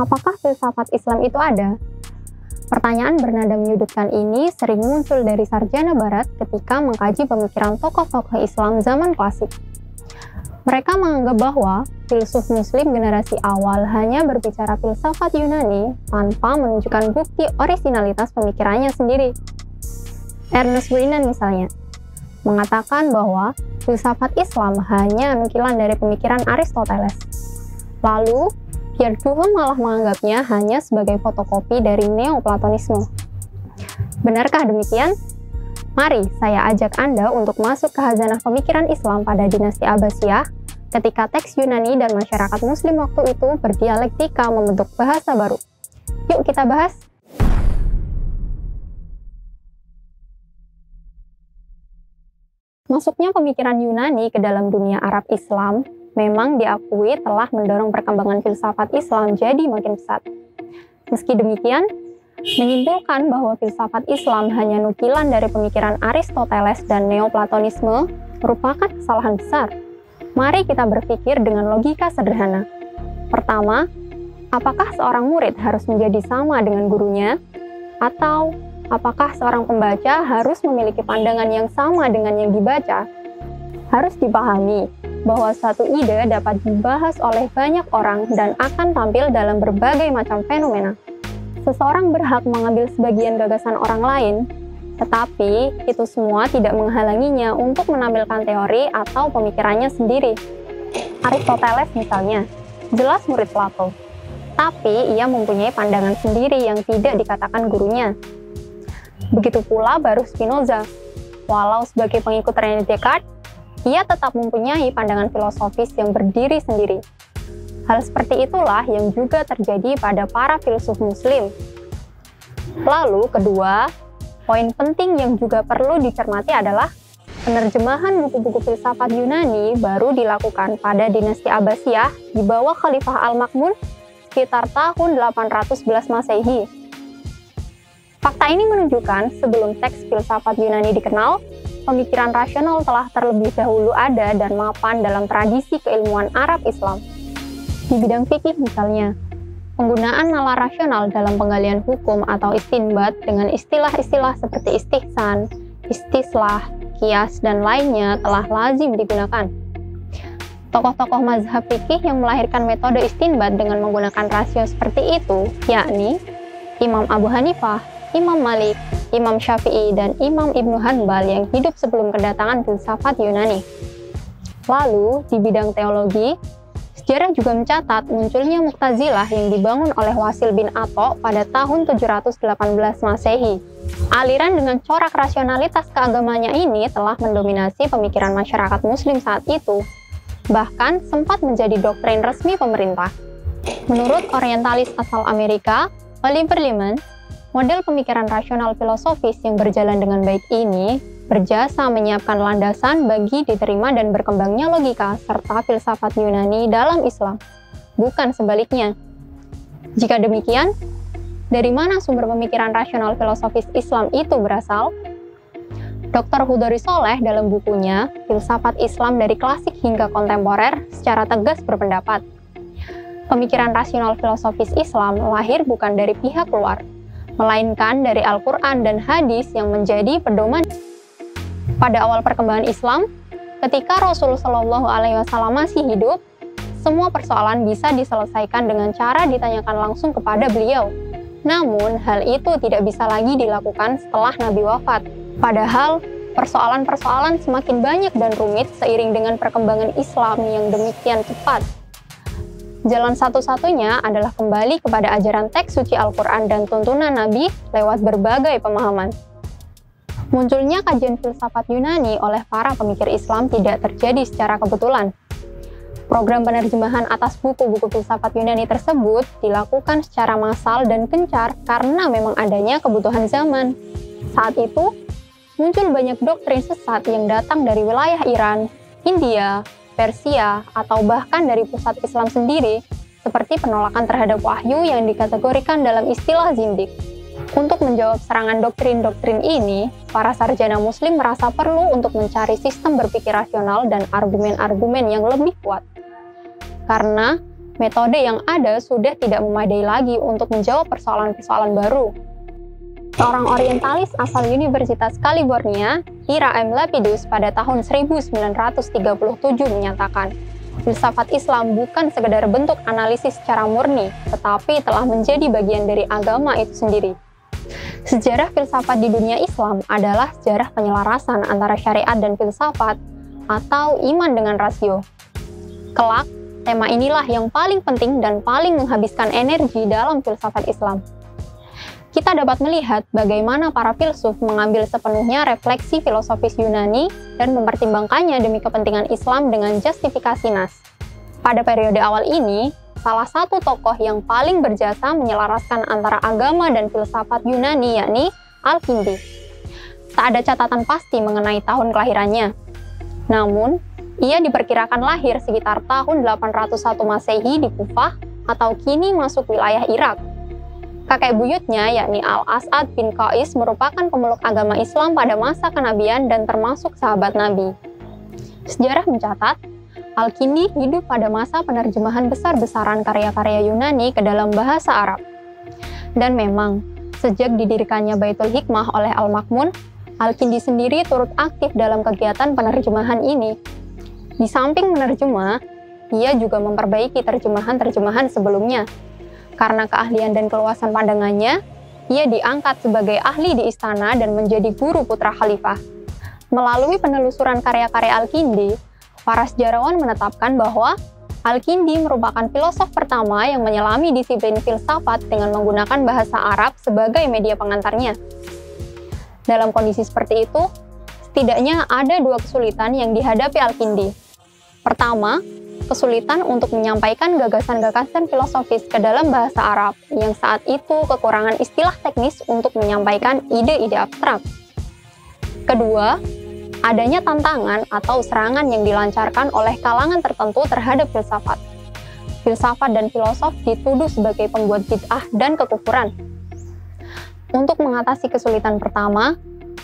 Apakah filsafat Islam itu ada? Pertanyaan bernada menyudutkan ini sering muncul dari sarjana barat ketika mengkaji pemikiran tokoh-tokoh Islam zaman klasik. Mereka menganggap bahwa filsuf muslim generasi awal hanya berbicara filsafat Yunani tanpa menunjukkan bukti orisinalitas pemikirannya sendiri. Ernest Renan misalnya, mengatakan bahwa filsafat Islam hanya nukilan dari pemikiran Aristoteles. Lalu, Pierre Duhem malah menganggapnya hanya sebagai fotokopi dari Neoplatonisme. Benarkah demikian? Mari saya ajak Anda untuk masuk ke khazanah pemikiran Islam pada dinasti Abbasiyah, ketika teks Yunani dan masyarakat Muslim waktu itu berdialektika membentuk bahasa baru. Yuk kita bahas! Masuknya pemikiran Yunani ke dalam dunia Arab Islam memang diakui telah mendorong perkembangan filsafat Islam jadi makin pesat. Meski demikian, menyimpulkan bahwa filsafat Islam hanya nukilan dari pemikiran Aristoteles dan Neoplatonisme merupakan kesalahan besar. Mari kita berpikir dengan logika sederhana. Pertama, apakah seorang murid harus menjadi sama dengan gurunya? Atau apakah seorang pembaca harus memiliki pandangan yang sama dengan yang dibaca? Harus dipahami bahwa satu ide dapat dibahas oleh banyak orang dan akan tampil dalam berbagai macam fenomena. Seseorang berhak mengambil sebagian gagasan orang lain, tetapi itu semua tidak menghalanginya untuk menampilkan teori atau pemikirannya sendiri. Aristoteles misalnya, jelas murid Plato, tapi ia mempunyai pandangan sendiri yang tidak dikatakan gurunya. Begitu pula baru Spinoza, walau sebagai pengikut René Descartes, ia tetap mempunyai pandangan filosofis yang berdiri sendiri. Hal seperti itulah yang juga terjadi pada para filsuf muslim. Lalu kedua, poin penting yang juga perlu dicermati adalah penerjemahan buku-buku filsafat Yunani baru dilakukan pada dinasti Abbasiyah di bawah Khalifah Al-Ma'mun sekitar tahun 811 Masehi. Fakta ini menunjukkan sebelum teks filsafat Yunani dikenal, pemikiran rasional telah terlebih dahulu ada dan mapan dalam tradisi keilmuan Arab Islam. Di bidang fikih misalnya, penggunaan nalar rasional dalam penggalian hukum atau istinbat dengan istilah-istilah seperti istihsan, istislah, qiyas, dan lainnya telah lazim digunakan. Tokoh-tokoh mazhab fikih yang melahirkan metode istinbat dengan menggunakan rasio seperti itu, yakni Imam Abu Hanifah, Imam Malik, Imam Syafi'i, dan Imam Ibnu Hanbal yang hidup sebelum kedatangan filsafat Yunani. Lalu, di bidang teologi, sejarah juga mencatat munculnya Mu'tazilah yang dibangun oleh Wasil bin Atha pada tahun 718 Masehi. Aliran dengan corak rasionalitas keagamanya ini telah mendominasi pemikiran masyarakat Muslim saat itu, bahkan sempat menjadi doktrin resmi pemerintah. Menurut orientalis asal Amerika, Oliver Leaman, model pemikiran rasional filosofis yang berjalan dengan baik ini berjasa menyiapkan landasan bagi diterima dan berkembangnya logika serta filsafat Yunani dalam Islam, bukan sebaliknya. Jika demikian, dari mana sumber pemikiran rasional filosofis Islam itu berasal? Dr. Hudori Soleh dalam bukunya Filsafat Islam dari Klasik hingga Kontemporer secara tegas berpendapat, pemikiran rasional filosofis Islam lahir bukan dari pihak luar, melainkan dari Al-Quran dan hadis yang menjadi pedoman. Pada awal perkembangan Islam, ketika Rasul Shallallahu Alaihi Wasallam masih hidup, semua persoalan bisa diselesaikan dengan cara ditanyakan langsung kepada beliau. Namun, hal itu tidak bisa lagi dilakukan setelah Nabi wafat. Padahal, persoalan-persoalan semakin banyak dan rumit seiring dengan perkembangan Islam yang demikian cepat. Jalan satu-satunya adalah kembali kepada ajaran teks suci Al-Quran dan tuntunan Nabi lewat berbagai pemahaman. Munculnya kajian filsafat Yunani oleh para pemikir Islam tidak terjadi secara kebetulan. Program penerjemahan atas buku-buku filsafat Yunani tersebut dilakukan secara massal dan gencar karena memang adanya kebutuhan zaman. Saat itu, muncul banyak doktrin sesat yang datang dari wilayah Iran, India, Persia, atau bahkan dari pusat Islam sendiri, seperti penolakan terhadap wahyu yang dikategorikan dalam istilah zindik. Untuk menjawab serangan doktrin-doktrin ini, para sarjana muslim merasa perlu untuk mencari sistem berpikir rasional dan argumen-argumen yang lebih kuat. Karena metode yang ada sudah tidak memadai lagi untuk menjawab persoalan-persoalan baru. Seorang orientalis asal Universitas California, Ira M. Lapidus, pada tahun 1937 menyatakan, filsafat Islam bukan sekedar bentuk analisis secara murni, tetapi telah menjadi bagian dari agama itu sendiri. Sejarah filsafat di dunia Islam adalah sejarah penyelarasan antara syariat dan filsafat, atau iman dengan rasio. Kelak, tema inilah yang paling penting dan paling menghabiskan energi dalam filsafat Islam. Kita dapat melihat bagaimana para filsuf mengambil sepenuhnya refleksi filosofis Yunani dan mempertimbangkannya demi kepentingan Islam dengan justifikasi nas. Pada periode awal ini, salah satu tokoh yang paling berjasa menyelaraskan antara agama dan filsafat Yunani yakni Al-Kindi. Tak ada catatan pasti mengenai tahun kelahirannya. Namun, ia diperkirakan lahir sekitar tahun 801 Masehi di Kufah atau kini masuk wilayah Irak. Kakek buyutnya, yakni Al-As'ad bin Qais, merupakan pemeluk agama Islam pada masa kenabian dan termasuk sahabat Nabi. Sejarah mencatat, Al-Kindi hidup pada masa penerjemahan besar-besaran karya-karya Yunani ke dalam bahasa Arab. Dan memang, sejak didirikannya Baitul Hikmah oleh Al-Makmun, Al-Kindi sendiri turut aktif dalam kegiatan penerjemahan ini. Di samping menerjemah, ia juga memperbaiki terjemahan-terjemahan sebelumnya. Karena keahlian dan keluasan pandangannya, ia diangkat sebagai ahli di istana dan menjadi guru putra khalifah. Melalui penelusuran karya-karya Al-Kindi, para sejarawan menetapkan bahwa Al-Kindi merupakan filosof pertama yang menyelami disiplin filsafat dengan menggunakan bahasa Arab sebagai media pengantarnya. Dalam kondisi seperti itu, setidaknya ada dua kesulitan yang dihadapi Al-Kindi. Pertama, kesulitan untuk menyampaikan gagasan-gagasan filosofis ke dalam bahasa Arab yang saat itu kekurangan istilah teknis untuk menyampaikan ide-ide abstrak. Kedua, adanya tantangan atau serangan yang dilancarkan oleh kalangan tertentu terhadap filsafat. Filsafat dan filosof dituduh sebagai pembuat bid'ah dan kekufuran. Untuk mengatasi kesulitan pertama,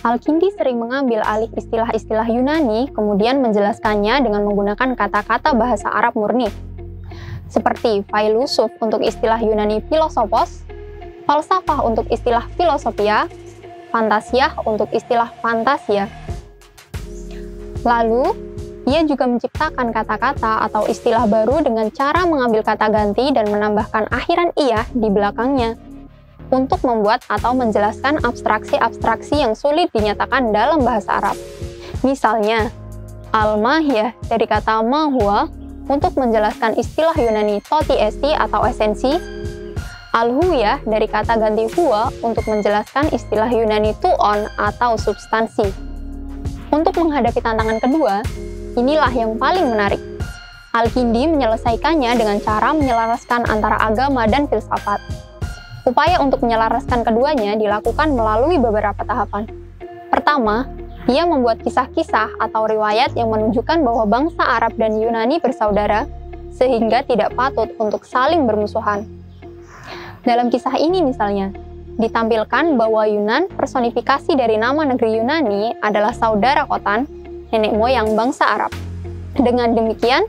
Al-Kindi sering mengambil alih istilah-istilah Yunani, kemudian menjelaskannya dengan menggunakan kata-kata bahasa Arab murni. Seperti philosoph untuk istilah Yunani philosophos, falsafah untuk istilah philosophia, fantasiah untuk istilah fantasia. Lalu, ia juga menciptakan kata-kata atau istilah baru dengan cara mengambil kata ganti dan menambahkan akhiran iyah di belakangnya, untuk membuat atau menjelaskan abstraksi-abstraksi yang sulit dinyatakan dalam bahasa Arab. Misalnya, al-mahiyah dari kata mahwa untuk menjelaskan istilah Yunani toti esti atau esensi, al-huwiyah dari kata ganti huwa untuk menjelaskan istilah Yunani tuon atau substansi. Untuk menghadapi tantangan kedua, inilah yang paling menarik. Al-Kindi menyelesaikannya dengan cara menyelaraskan antara agama dan filsafat. Upaya untuk menyelaraskan keduanya dilakukan melalui beberapa tahapan. Pertama, ia membuat kisah-kisah atau riwayat yang menunjukkan bahwa bangsa Arab dan Yunani bersaudara, sehingga tidak patut untuk saling bermusuhan. Dalam kisah ini misalnya, ditampilkan bahwa Yunan, personifikasi dari nama negeri Yunani, adalah saudara Khotan, nenek moyang bangsa Arab. Dengan demikian,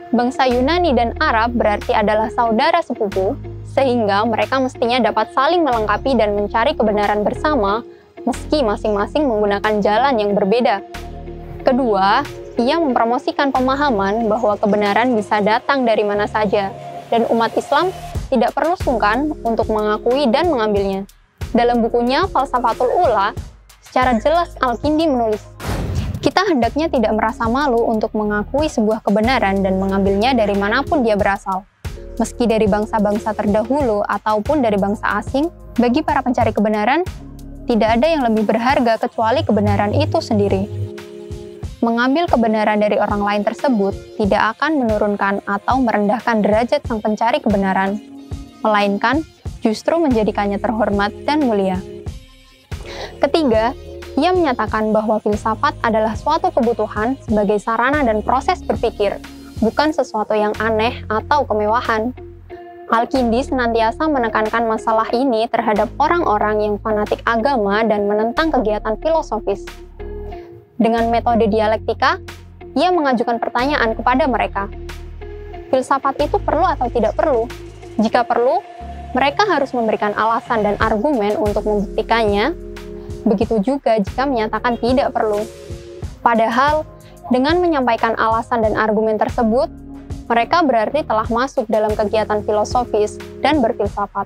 bangsa Yunani dan Arab berarti adalah saudara sepupu, sehingga mereka mestinya dapat saling melengkapi dan mencari kebenaran bersama, meski masing-masing menggunakan jalan yang berbeda. Kedua, ia mempromosikan pemahaman bahwa kebenaran bisa datang dari mana saja, dan umat Islam tidak perlu sungkan untuk mengakui dan mengambilnya. Dalam bukunya Falsafatul Ula, secara jelas Al-Kindi menulis, kita hendaknya tidak merasa malu untuk mengakui sebuah kebenaran dan mengambilnya dari manapun dia berasal. Meski dari bangsa-bangsa terdahulu ataupun dari bangsa asing, bagi para pencari kebenaran, tidak ada yang lebih berharga kecuali kebenaran itu sendiri. Mengambil kebenaran dari orang lain tersebut tidak akan menurunkan atau merendahkan derajat sang pencari kebenaran, melainkan justru menjadikannya terhormat dan mulia. Ketiga, ia menyatakan bahwa filsafat adalah suatu kebutuhan sebagai sarana dan proses berpikir, bukan sesuatu yang aneh atau kemewahan. Al-Kindi senantiasa menekankan masalah ini terhadap orang-orang yang fanatik agama dan menentang kegiatan filosofis. Dengan metode dialektika, ia mengajukan pertanyaan kepada mereka. filsafat itu perlu atau tidak perlu? Jika perlu, mereka harus memberikan alasan dan argumen untuk membuktikannya. Begitu juga jika menyatakan tidak perlu. Padahal, dengan menyampaikan alasan dan argumen tersebut, mereka berarti telah masuk dalam kegiatan filosofis dan berfilsafat.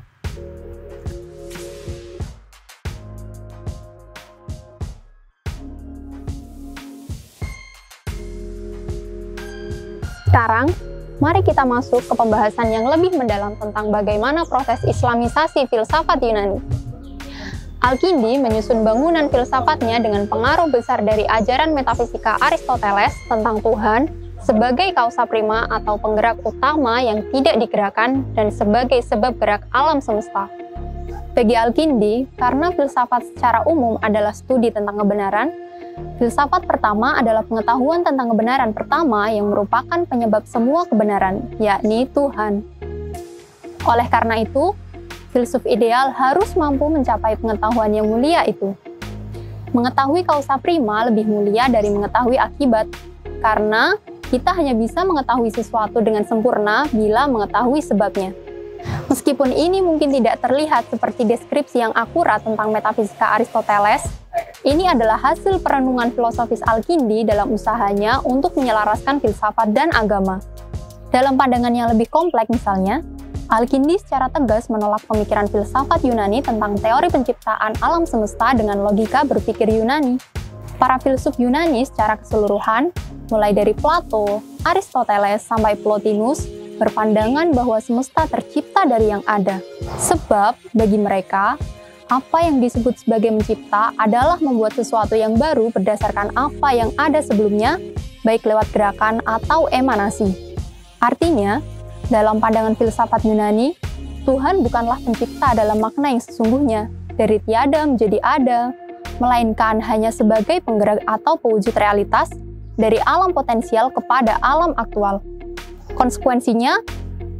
Sekarang, mari kita masuk ke pembahasan yang lebih mendalam tentang bagaimana proses islamisasi filsafat Yunani. Al-Kindi menyusun bangunan filsafatnya dengan pengaruh besar dari ajaran metafisika Aristoteles tentang Tuhan sebagai kausa prima atau penggerak utama yang tidak digerakkan dan sebagai sebab gerak alam semesta. Bagi Al-Kindi, karena filsafat secara umum adalah studi tentang kebenaran, filsafat pertama adalah pengetahuan tentang kebenaran pertama yang merupakan penyebab semua kebenaran, yakni Tuhan. Oleh karena itu, filsuf ideal harus mampu mencapai pengetahuan yang mulia itu. Mengetahui kausa prima lebih mulia dari mengetahui akibat, karena kita hanya bisa mengetahui sesuatu dengan sempurna bila mengetahui sebabnya. Meskipun ini mungkin tidak terlihat seperti deskripsi yang akurat tentang metafisika Aristoteles, ini adalah hasil perenungan filosofis Al-Kindi dalam usahanya untuk menyelaraskan filsafat dan agama. Dalam pandangan yang lebih kompleks misalnya, Al-Kindi secara tegas menolak pemikiran filsafat Yunani tentang teori penciptaan alam semesta dengan logika berpikir Yunani. Para filsuf Yunani secara keseluruhan, mulai dari Plato, Aristoteles, sampai Plotinus, berpandangan bahwa semesta tercipta dari yang ada. Sebab, bagi mereka, apa yang disebut sebagai mencipta adalah membuat sesuatu yang baru berdasarkan apa yang ada sebelumnya, baik lewat gerakan atau emanasi. Artinya, dalam pandangan filsafat Yunani, Tuhan bukanlah pencipta dalam makna yang sesungguhnya, dari tiada menjadi ada, melainkan hanya sebagai penggerak atau pewujud realitas dari alam potensial kepada alam aktual. Konsekuensinya,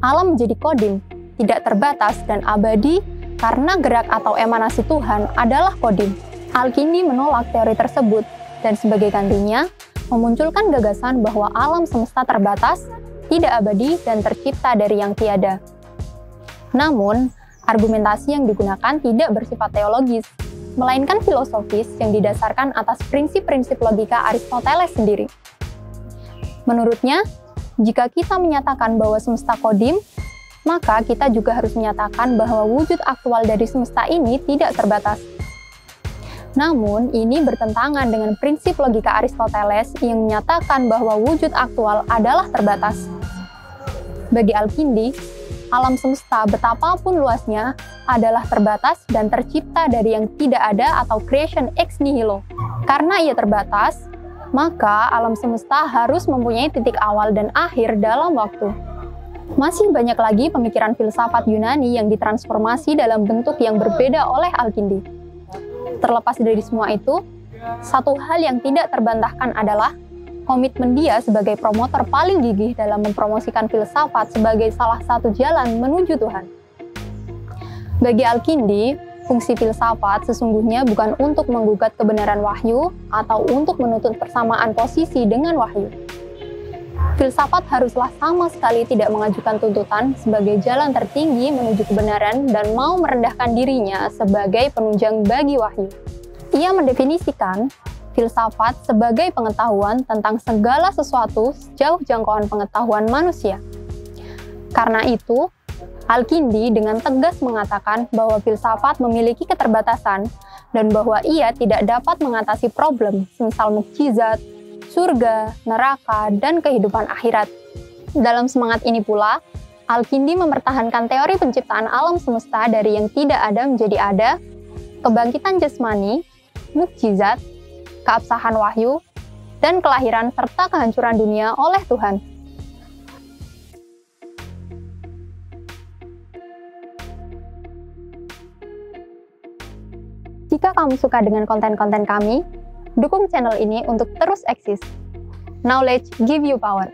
alam menjadi kodim, tidak terbatas dan abadi karena gerak atau emanasi Tuhan adalah kodim. Al-Kindi menolak teori tersebut dan sebagai gantinya memunculkan gagasan bahwa alam semesta terbatas, tidak abadi, dan tercipta dari yang tiada. Namun, argumentasi yang digunakan tidak bersifat teologis, melainkan filosofis yang didasarkan atas prinsip-prinsip logika Aristoteles sendiri. Menurutnya, jika kita menyatakan bahwa semesta kodim, maka kita juga harus menyatakan bahwa wujud aktual dari semesta ini tidak terbatas. Namun, ini bertentangan dengan prinsip logika Aristoteles yang menyatakan bahwa wujud aktual adalah terbatas. Bagi Al-Kindi, alam semesta betapapun luasnya adalah terbatas dan tercipta dari yang tidak ada atau creation ex nihilo. Karena ia terbatas, maka alam semesta harus mempunyai titik awal dan akhir dalam waktu. Masih banyak lagi pemikiran filsafat Yunani yang ditransformasi dalam bentuk yang berbeda oleh Al-Kindi. Terlepas dari semua itu, satu hal yang tidak terbantahkan adalah komitmen dia sebagai promotor paling gigih dalam mempromosikan filsafat sebagai salah satu jalan menuju Tuhan. Bagi Al-Kindi, fungsi filsafat sesungguhnya bukan untuk menggugat kebenaran wahyu atau untuk menuntut persamaan posisi dengan wahyu. Filsafat haruslah sama sekali tidak mengajukan tuntutan sebagai jalan tertinggi menuju kebenaran dan mau merendahkan dirinya sebagai penunjang bagi wahyu. Ia mendefinisikan filsafat sebagai pengetahuan tentang segala sesuatu sejauh jangkauan pengetahuan manusia. Karena itu, Al-Kindi dengan tegas mengatakan bahwa filsafat memiliki keterbatasan dan bahwa ia tidak dapat mengatasi problem, semisal mukjizat, surga, neraka, dan kehidupan akhirat. Dalam semangat ini pula, Al-Kindi mempertahankan teori penciptaan alam semesta dari yang tidak ada menjadi ada, kebangkitan jasmani, mukjizat, keabsahan wahyu, dan kelahiran serta kehancuran dunia oleh Tuhan. Jika kamu suka dengan konten-konten kami, dukung channel ini untuk terus eksis. Knowledge give you power.